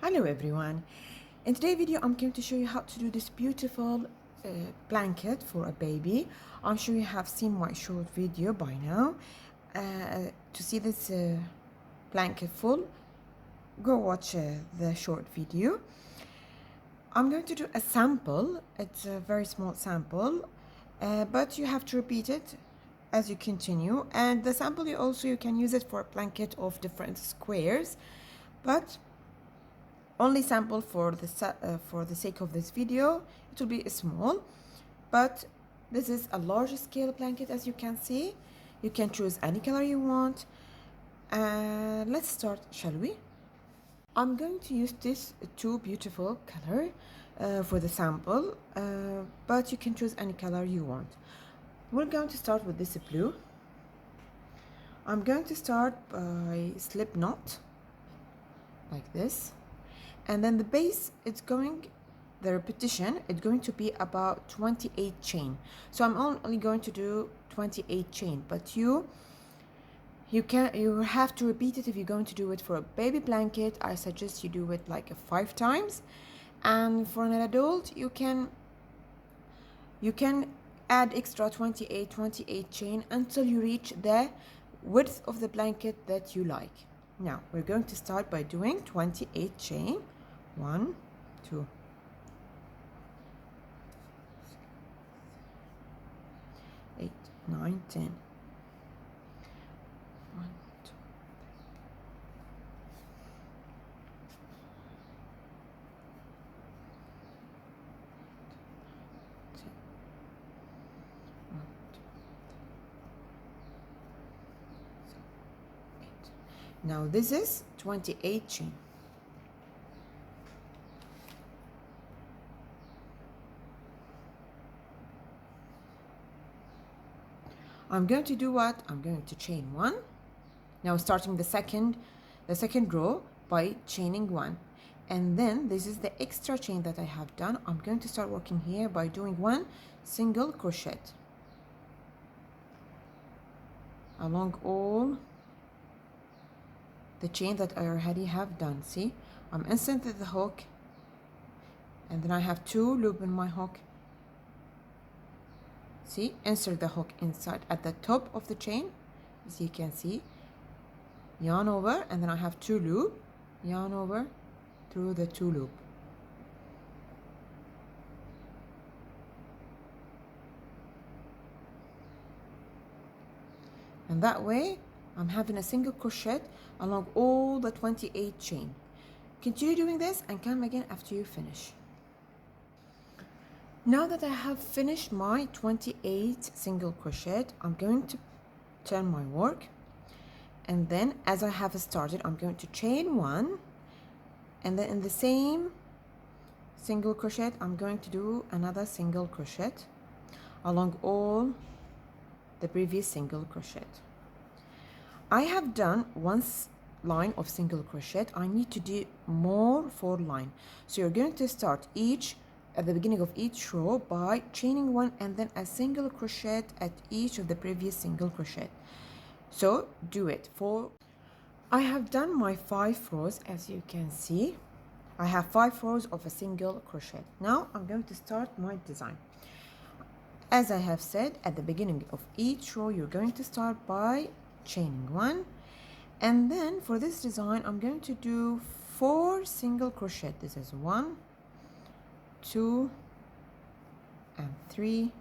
Hello everyone. In today's video I'm going to show you how to do this beautiful blanket for a baby. I'm sure you have seen my short video by now. To see this blanket full, go watch the short video. I'm going to do a sample. It's a very small sample, but you have to repeat it as you continue, and the sample you can use it for a blanket of different squares, but only sample for the sake of this video. It will be small, but this is a large scale blanket. As you can see, you can choose any color you want. Let's start, shall we? I'm going to use this two beautiful color for the sample, but you can choose any color you want. We're going to start with this blue. I'm going to start by slip knot like this, and then the base, the repetition is going to be about 28 chain. So I'm only going to do 28 chain, but you have to repeat it. If you're going to do it for a baby blanket, I suggest you do it like 5 times, and for an adult you can add extra 28 chain until you reach the width of the blanket that you like. Now we're going to start by doing 28 chain. 1, 2, 8, 9, 10. 1, 2, 10. 1, 2, 3, 8. Now this is 28 chain. I'm going to do what? I'm going to chain 1. Now starting the second row by chaining 1, and then this is the extra chain that I have done. I'm going to start working here by doing 1 single crochet along all the chain that I already have done. See, I'm inserting the hook, and then I have 2 loop in my hook. See, insert the hook inside at the top of the chain, as you can see, yarn over, and then I have 2 loop, yarn over through the 2 loop. And that way I'm having a single crochet along all the 28 chain. Continue doing this and come again after you finish. Now that I have finished my 28 single crochet, I'm going to turn my work, and then as I have started, I'm going to chain 1, and then in the same single crochet I'm going to do another single crochet along all the previous single crochet. I have done 1 line of single crochet. I need to do more 4 line, so you're going to start at the beginning of each row by chaining 1 and then a single crochet at each of the previous single crochet. So do it for. I have done my 5 rows. As you can see, I have 5 rows of a single crochet. Now I'm going to start my design. As I have said, at the beginning of each row you're going to start by chaining 1, and then for this design I'm going to do 4 single crochet. This is 1, 2 and 3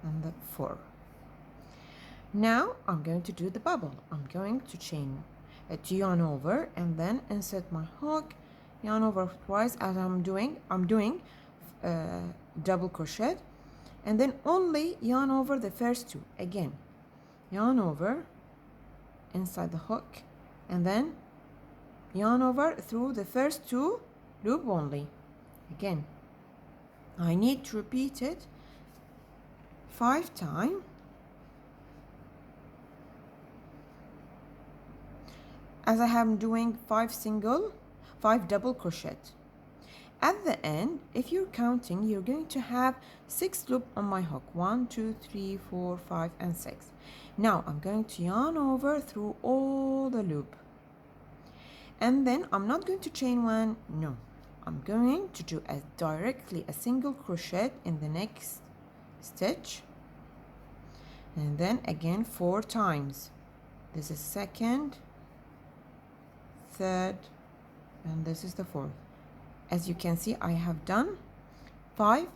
and 4. Now I'm going to do the bubble. I'm going to chain to yarn over and then insert my hook, yarn over twice. As I'm doing double crochet, and then only yarn over the first 2. Again, yarn over inside the hook, and then yarn over through the first 2 loop only. Again, I need to repeat it 5 times. As I am doing 5 double crochet. At the end, if you're counting, you're going to have 6 loop on my hook. 1, 2, 3, 4, 5 and 6. Now I'm going to yarn over through all the loop, and then I'm not going to chain one, no, I'm going to do directly a single crochet in the next stitch, and then again 4 times. This is second, third, and this is the fourth. As you can see, I have done 5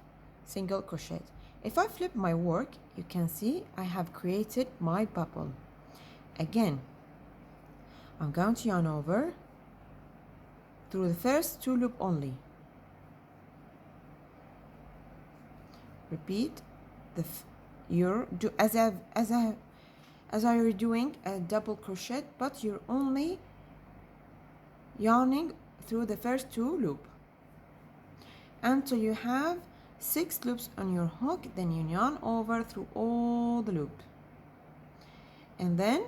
single crochet. If I flip my work, you can see I have created my bubble. Again, I'm going to yarn over through the first 2 loops only. Repeat you're as I are doing a double crochet, but you're only yarning through the first 2 loops until you have 6 loops on your hook. Then you yarn over through all the loops, and then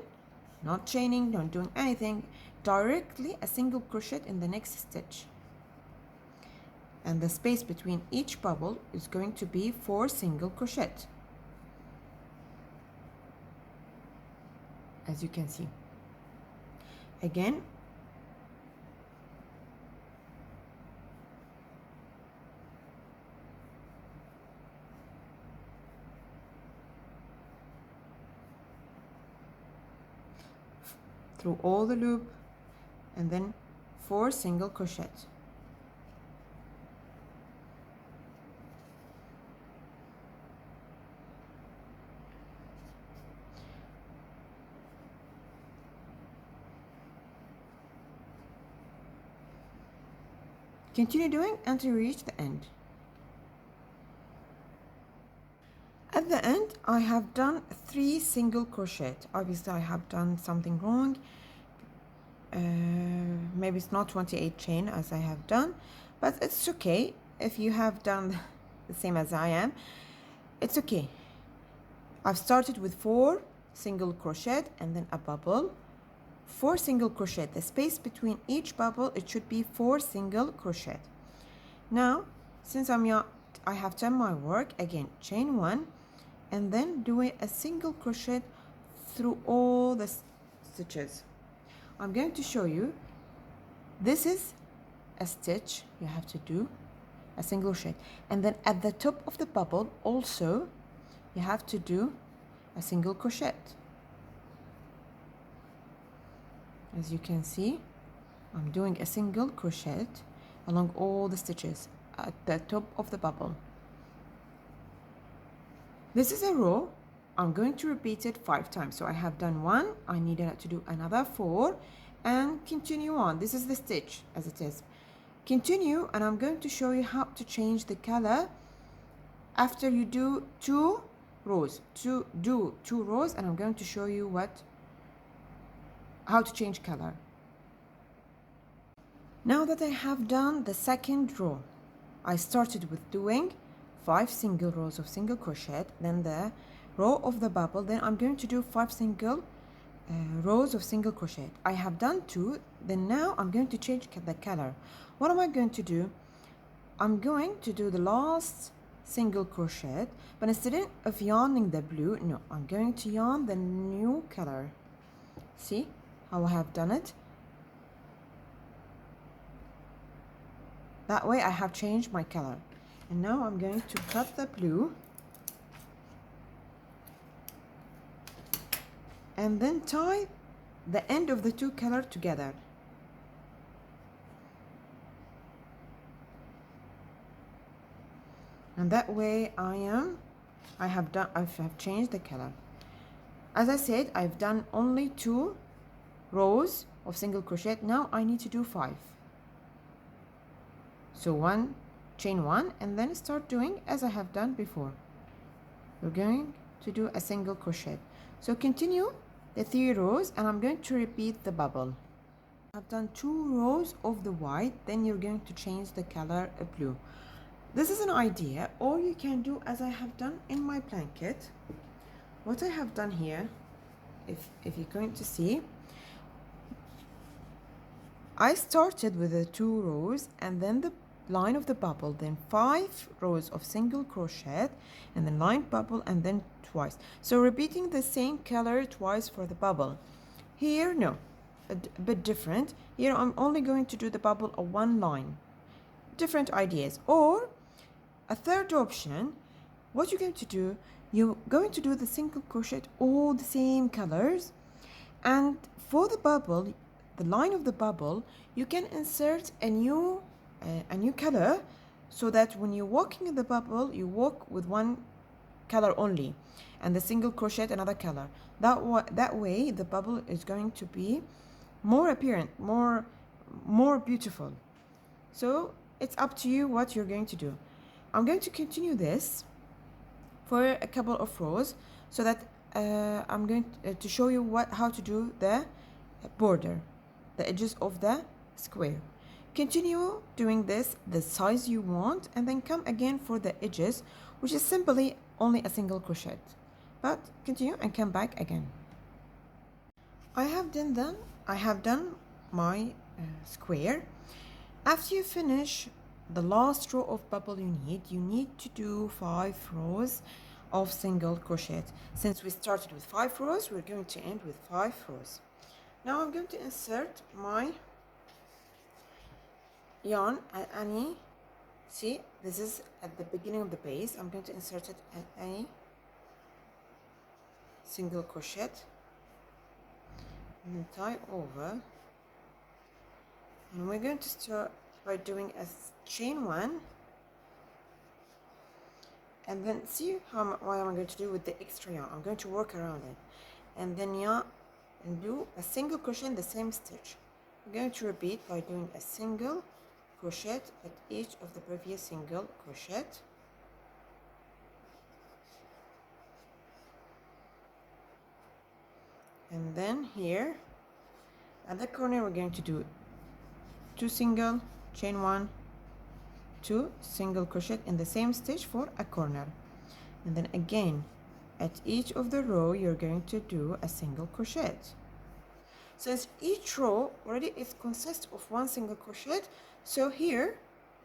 not chaining, not doing anything, directly a single crochet in the next stitch, and the space between each bubble is going to be 4 single crochet, as you can see. Again, through all the loop, and then 4 single crochet. Continue doing until you reach the end. At the end, I have done 3 single crochet. Obviously, I have done something wrong. Maybe it's not 28 chain as I have done, but it's okay. If you have done the same as I am, it's okay. I've started with 4 single crochet and then a bubble, 4 single crochet. The space between each bubble, it should be 4 single crochet. Now, since I have done my work, again chain 1 and then doing a single crochet through all the stitches. I'm going to show you. This is a stitch you have to do a single crochet, and then at the top of the bubble also you have to do a single crochet. As you can see, I'm doing a single crochet along all the stitches at the top of the bubble. This is a row. I'm going to repeat it 5 times. So I have done 1, I needed to do another 4, and continue on. This is the stitch as it is. Continue, and I'm going to show you how to change the color after you do 2 rows. Do 2 rows, and I'm going to show you how to change color. Now that I have done the second row, I started with doing 5 single rows of single crochet, then the row of the bubble, then I'm going to do 5 single rows of single crochet. I have done 2, then now I'm going to change the color. What am I going to do? I'm going to do the last single crochet, but instead of yarning the blue, no, I'm going to yarn the new color. See how I have done it? That way I have changed my color. And now I'm going to cut the blue and then tie the end of the 2 colors together. And that way I have changed the color. As I said, I've done only 2 rows of single crochet. Now I need to do 5. So chain 1 and then start doing as I have done before. We're going to do a single crochet. So continue the 3 rows, and I'm going to repeat the bubble. I've done 2 rows of the white, then you're going to change the color of blue. This is an idea, or you can do as I have done in my blanket. What I have done here, if you're going to see, I started with the 2 rows and then the line of the bubble, then 5 rows of single crochet and then line bubble, and then twice. So repeating the same color twice for the bubble. Here, no. a bit different. Here I'm only going to do the bubble of one line. Different ideas. Or a third option, what you're going to do, you're going to do the single crochet all the same colors, and for the bubble, the line of the bubble, you can insert a new color, so that when you're walking in the bubble, you walk with one color only, and the single crochet another color. That way the bubble is going to be more apparent, more beautiful. So it's up to you what you're going to do. I'm going to continue this for a couple of rows, so that I'm going to show you how to do the border, the edges of the square. Continue doing this the size you want, and then come again for the edges, which is simply only a single crochet. But continue and come back again. I have done my square. After you finish the last row of bubble you need to do 5 rows of single crochet. Since we started with 5 rows, we're going to end with 5 rows. Now I'm going to insert my yarn at any, see, this is at the beginning of the base. I'm going to insert it at any single crochet, and then tie over, and we're going to start by doing a chain 1, and then see what I'm going to do with the extra yarn. I'm going to work around it, and then and do a single crochet in the same stitch. I'm going to repeat by doing a single crochet at each of the previous single crochet, and then here at the corner we're going to do 2 single, chain 1, 2 single crochet in the same stitch for a corner, and then again at each of the row you're going to do a single crochet. Since each row already consists of 1 single crochet, so here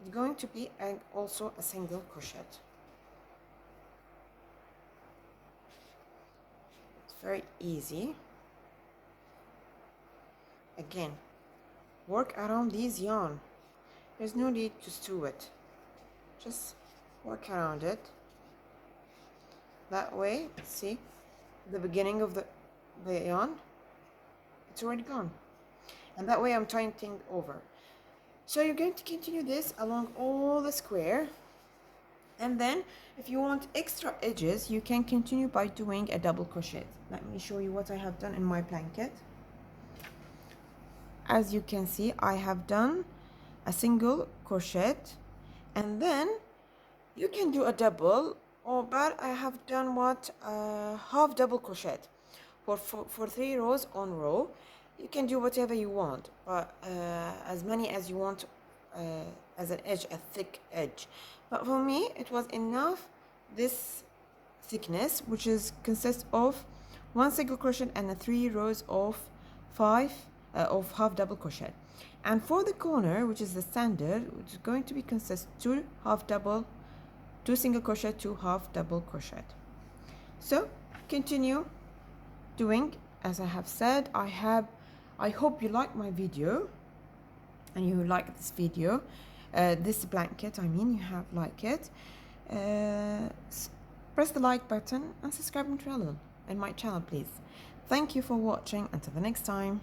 it's going to be also a single crochet. It's very easy. Again, work around these yarn. There's no need to sew it. Just work around it. That way, see, the beginning of the yarn, it's already gone. And that way I'm tying things over. So you're going to continue this along all the square. And then if you want extra edges, you can continue by doing a double crochet. Let me show you what I have done in my blanket. As you can see, I have done a single crochet, and then you can do a double, but I have done half double crochet for 3 rows on row. You can do whatever you want, but as many as you want as an edge, a thick edge. But for me, it was enough this thickness, which consists of 1 single crochet and 3 rows of half double crochet. And for the corner, which is the standard, which is going to be consist 2 single crochet, 2 half double crochet. So continue doing as I have said. I hope you like my video, and you like this video, this blanket, I mean, you have liked it. Press the like button and subscribe to my channel, please. Thank you for watching. Until the next time.